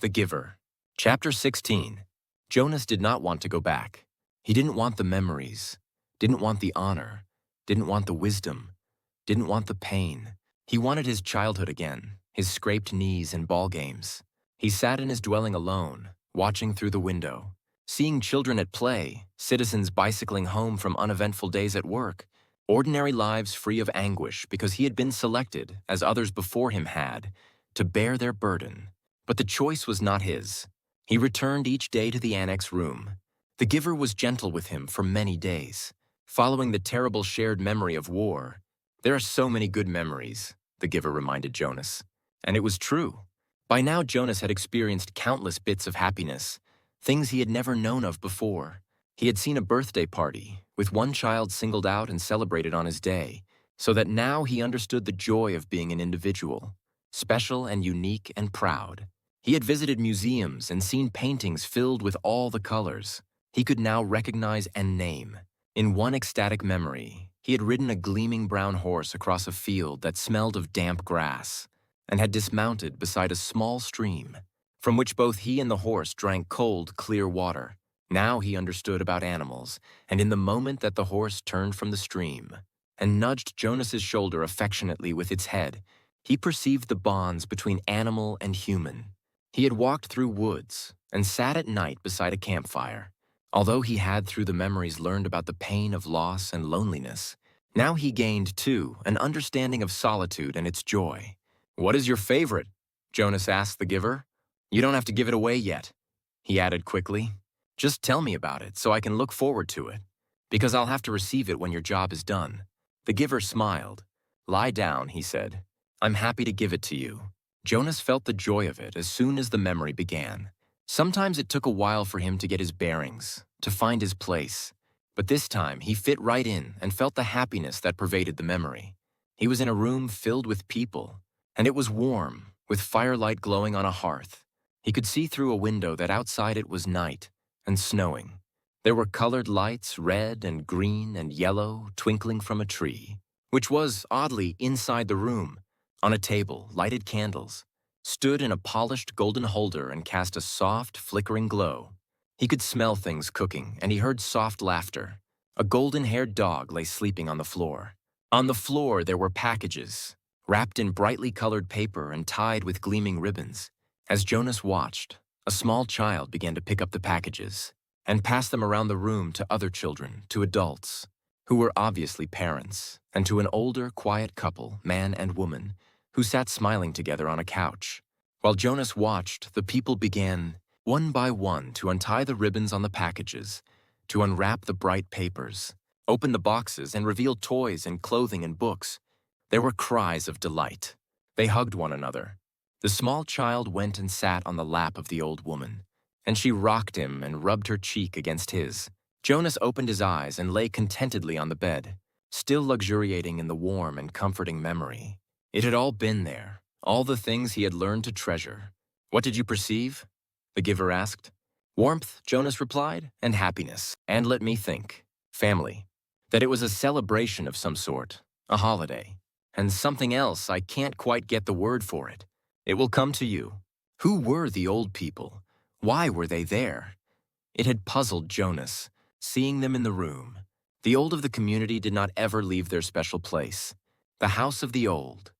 The Giver. Chapter 16. Jonas did not want to go back. He didn't want the memories, didn't want the honor, didn't want the wisdom, didn't want the pain. He wanted his childhood again, his scraped knees and ball games. He sat in his dwelling alone, watching through the window, seeing children at play, citizens bicycling home from uneventful days at work, ordinary lives free of anguish because he had been selected, as others before him had, to bear their burden. But the choice was not his. He returned each day to the annex room. The Giver was gentle with him for many days, following the terrible shared memory of war. There are so many good memories, the Giver reminded Jonas. And it was true. By now Jonas had experienced countless bits of happiness, things he had never known of before. He had seen a birthday party, with one child singled out and celebrated on his day, so that now he understood the joy of being an individual, special and unique and proud. He had visited museums and seen paintings filled with all the colors he could now recognize and name. In one ecstatic memory, he had ridden a gleaming brown horse across a field that smelled of damp grass and had dismounted beside a small stream, from which both he and the horse drank cold, clear water. Now he understood about animals, and in the moment that the horse turned from the stream and nudged Jonas's shoulder affectionately with its head, he perceived the bonds between animal and human. He had walked through woods and sat at night beside a campfire. Although he had through the memories learned about the pain of loss and loneliness, now he gained, too, an understanding of solitude and its joy. "What is your favorite?" Jonas asked the Giver. "You don't have to give it away yet," he added quickly. "Just tell me about it so I can look forward to it, because I'll have to receive it when your job is done." The Giver smiled. "Lie down," he said. "I'm happy to give it to you." Jonas felt the joy of it as soon as the memory began. Sometimes it took a while for him to get his bearings, to find his place. But this time he fit right in and felt the happiness that pervaded the memory. He was in a room filled with people, and it was warm, with firelight glowing on a hearth. He could see through a window that outside it was night and snowing. There were colored lights, red and green and yellow, twinkling from a tree, which was, oddly, inside the room. On a table, lighted candles stood in a polished golden holder and cast a soft, flickering glow. He could smell things cooking, and he heard soft laughter. A golden-haired dog lay sleeping on the floor. On the floor there were packages, wrapped in brightly colored paper and tied with gleaming ribbons. As Jonas watched, a small child began to pick up the packages and pass them around the room to other children, to adults, who were obviously parents, and to an older, quiet couple, man and woman, who sat smiling together on a couch. While Jonas watched, the people began, one by one, to untie the ribbons on the packages, to unwrap the bright papers, open the boxes, and reveal toys and clothing and books. There were cries of delight. They hugged one another. The small child went and sat on the lap of the old woman, and she rocked him and rubbed her cheek against his. Jonas opened his eyes and lay contentedly on the bed, still luxuriating in the warm and comforting memory. It had all been there, all the things he had learned to treasure. "What did you perceive?" the Giver asked. "Warmth," Jonas replied, "and happiness, and let me think, family. That it was a celebration of some sort, a holiday, and something else, I can't quite get the word for it. It will come to you. Who were the old people? Why were they there?" It had puzzled Jonas, seeing them in the room. The old of the community did not ever leave their special place, the house of the old,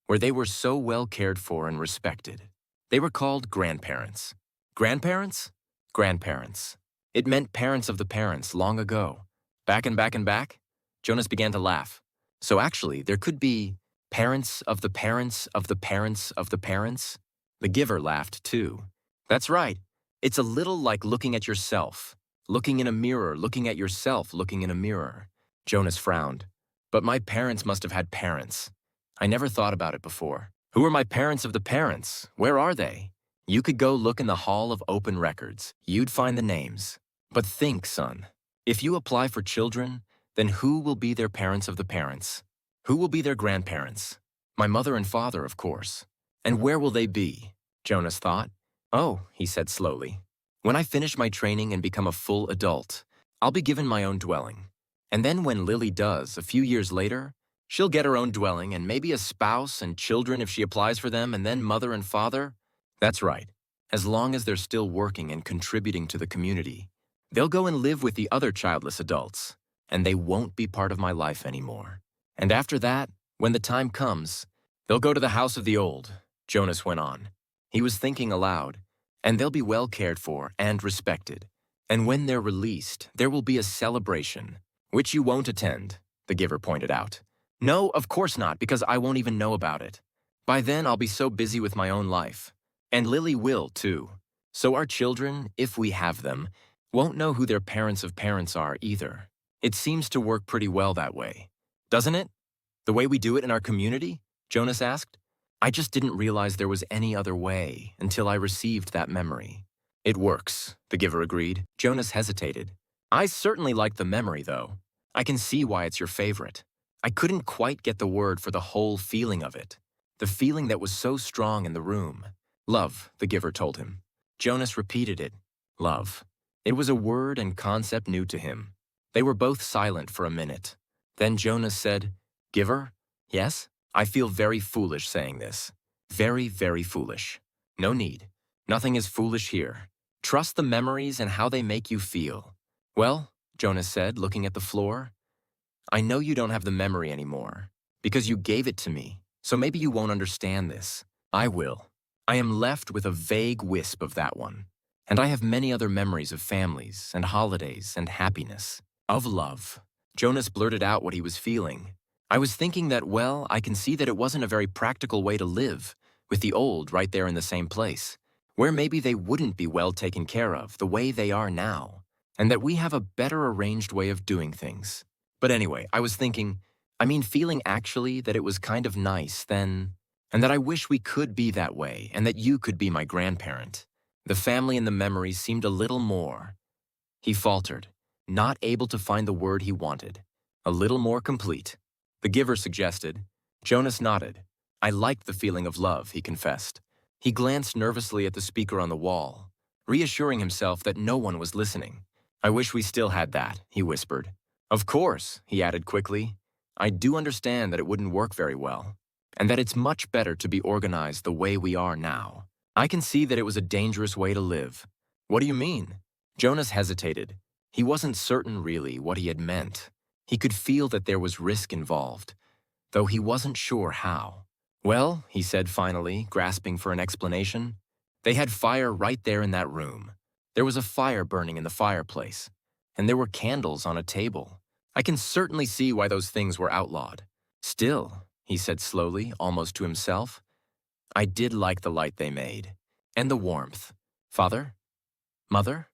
where they were so well cared for and respected. They were called grandparents. Grandparents? Grandparents. It meant parents of the parents long ago. Back and back and back? Jonas began to laugh. So actually, there could be parents of the parents of the parents of the parents? The Giver laughed too. That's right. It's a little like looking at yourself, looking in a mirror, looking at yourself, looking in a mirror. Jonas frowned. But my parents must have had parents. I never thought about it before. Who are my parents of the parents? Where are they? You could go look in the Hall of Open Records. You'd find the names. But think, son, if you apply for children, then who will be their parents of the parents? Who will be their grandparents? My mother and father, of course. And where will they be? Jonas thought. "Oh," he said slowly, "when I finish my training and become a full adult, I'll be given my own dwelling. And then when Lily does, a few years later, she'll get her own dwelling and maybe a spouse and children if she applies for them, and then mother and father." That's right. as long as they're still working and contributing to the community. They'll go and live with the other childless adults, and they won't be part of my life anymore. And after that, when the time comes, they'll go to the house of the old, Jonas went on. He was thinking aloud, and they'll be well cared for and respected. And when they're released, there will be a celebration, which you won't attend, the giver pointed out. No, of course not, because I won't even know about it. By then, I'll be so busy with my own life. And Lily will, too. So our children, if we have them, won't know who their parents of parents are either. It seems to work pretty well that way. Doesn't it? The way we do it in our community? Jonas asked. I just didn't realize there was any other way until I received that memory. It works, the giver agreed. Jonas hesitated. I certainly like the memory, though. I can see why it's your favorite. I couldn't quite get the word for the whole feeling of it. The feeling that was so strong in the room. Love, the giver told him. Jonas repeated it. Love. It was a word and concept new to him. They were both silent for a minute. Then Jonas said, Giver? Yes? I feel very foolish saying this. Very, very foolish. No need. Nothing is foolish here. Trust the memories and how they make you feel. Well, Jonas said, looking at the floor, I know you don't have the memory anymore, because you gave it to me, so maybe you won't understand this. I will. I am left with a vague wisp of that one. And I have many other memories of families and holidays and happiness. Of love. Jonas blurted out what he was feeling. I was thinking that, well, I can see that it wasn't a very practical way to live, with the old right there in the same place, where maybe they wouldn't be well taken care of the way they are now, and that we have a better arranged way of doing things. But anyway, I was thinking, feeling actually that it was kind of nice then, and that I wish we could be that way, and that you could be my grandparent. The family and the memories seemed a little more. He faltered, not able to find the word he wanted. A little more complete. The giver suggested. Jonas nodded. I liked the feeling of love, he confessed. He glanced nervously at the speaker on the wall, reassuring himself that no one was listening. I wish we still had that, he whispered. Of course, he added quickly. I do understand that it wouldn't work very well, and that it's much better to be organized the way we are now. I can see that it was a dangerous way to live. What do you mean? Jonas hesitated. He wasn't certain, really, what he had meant. He could feel that there was risk involved, though he wasn't sure how. Well, he said finally, grasping for an explanation, they had fire right there in that room. There was a fire burning in the fireplace, and there were candles on a table. I can certainly see why those things were outlawed. Still, he said slowly, almost to himself, I did like the light they made, and the warmth. Father? Mother?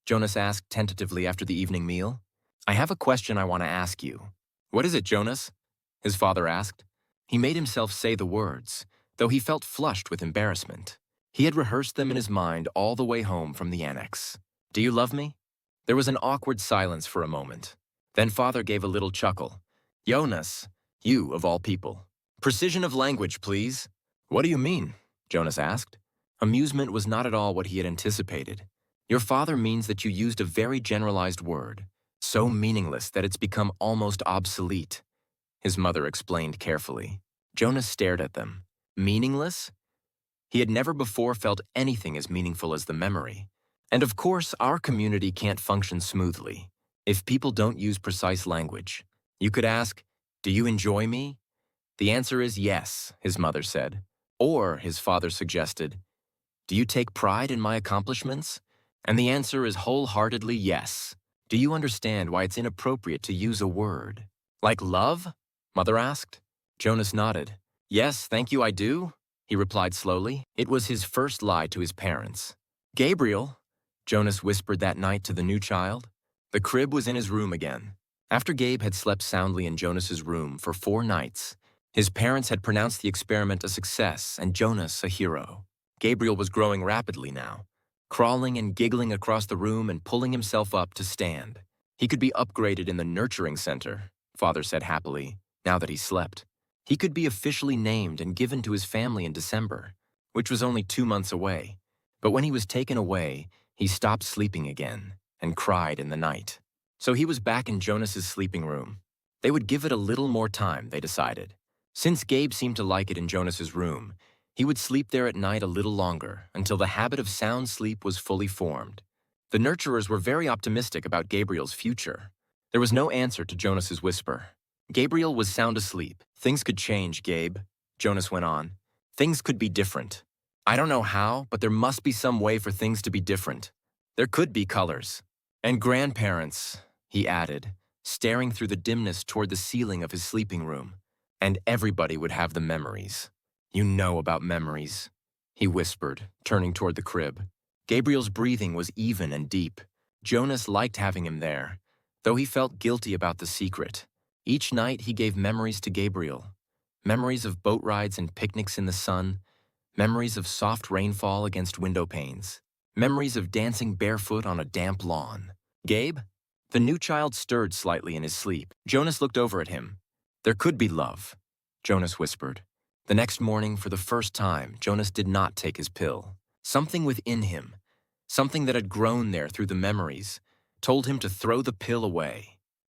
Jonas asked tentatively after the evening meal. I have a question I want to ask you. What is it, Jonas? His father asked. He made himself say the words, though he felt flushed with embarrassment. He had rehearsed them in his mind all the way home from the annex. Do you love me? There was an awkward silence for a moment. Then father gave a little chuckle. Jonas, you of all people. Precision of language, please. What do you mean? Jonas asked. Amusement was not at all what he had anticipated. Your father means that you used a very generalized word, so meaningless that it's become almost obsolete. His mother explained carefully. Jonas stared at them. Meaningless? He had never before felt anything as meaningful as the memory. And of course, our community can't function smoothly if people don't use precise language. You could ask, do you enjoy me? The answer is yes, his mother said. Or, his father suggested, do you take pride in my accomplishments? And the answer is wholeheartedly yes. Do you understand why it's inappropriate to use a word? Like love? Mother asked. Jonas nodded. Yes, thank you, I do, he replied slowly. It was his first lie to his parents. Gabriel, Jonas whispered that night to the new child. The crib was in his room again. After Gabe had slept soundly in Jonas's room for 4 nights, his parents had pronounced the experiment a success and Jonas a hero. Gabriel was growing rapidly now, crawling and giggling across the room and pulling himself up to stand. He could be upgraded in the nurturing center, Father said happily, now that he slept. He could be officially named and given to his family in December, which was only 2 months away. But when he was taken away, he stopped sleeping again and cried in the night. So he was back in Jonas's sleeping room. They would give it a little more time, they decided. Since Gabe seemed to like it in Jonas's room, He would sleep there at night a little longer until the habit of sound sleep was fully formed. The nurturers were very optimistic about Gabriel's future. There was no answer to Jonas's whisper. Gabriel was sound asleep. Things could change, Gabe, Jonas went on. Things could be different. I don't know how, but there must be some way for things to be different. There could be colors. And grandparents, he added, staring through the dimness toward the ceiling of his sleeping room. And everybody would have the memories. You know about memories, he whispered, turning toward the crib. Gabriel's breathing was even and deep. Jonas liked having him there, though he felt guilty about the secret. Each night he gave memories to Gabriel. Memories of boat rides and picnics in the sun. Memories of soft rainfall against window panes. Memories of dancing barefoot on a damp lawn. Gabe? The new child stirred slightly in his sleep. Jonas looked over at him. There could be love, Jonas whispered. The next morning, for the first time, Jonas did not take his pill. Something within him, something that had grown there through the memories, told him to throw the pill away.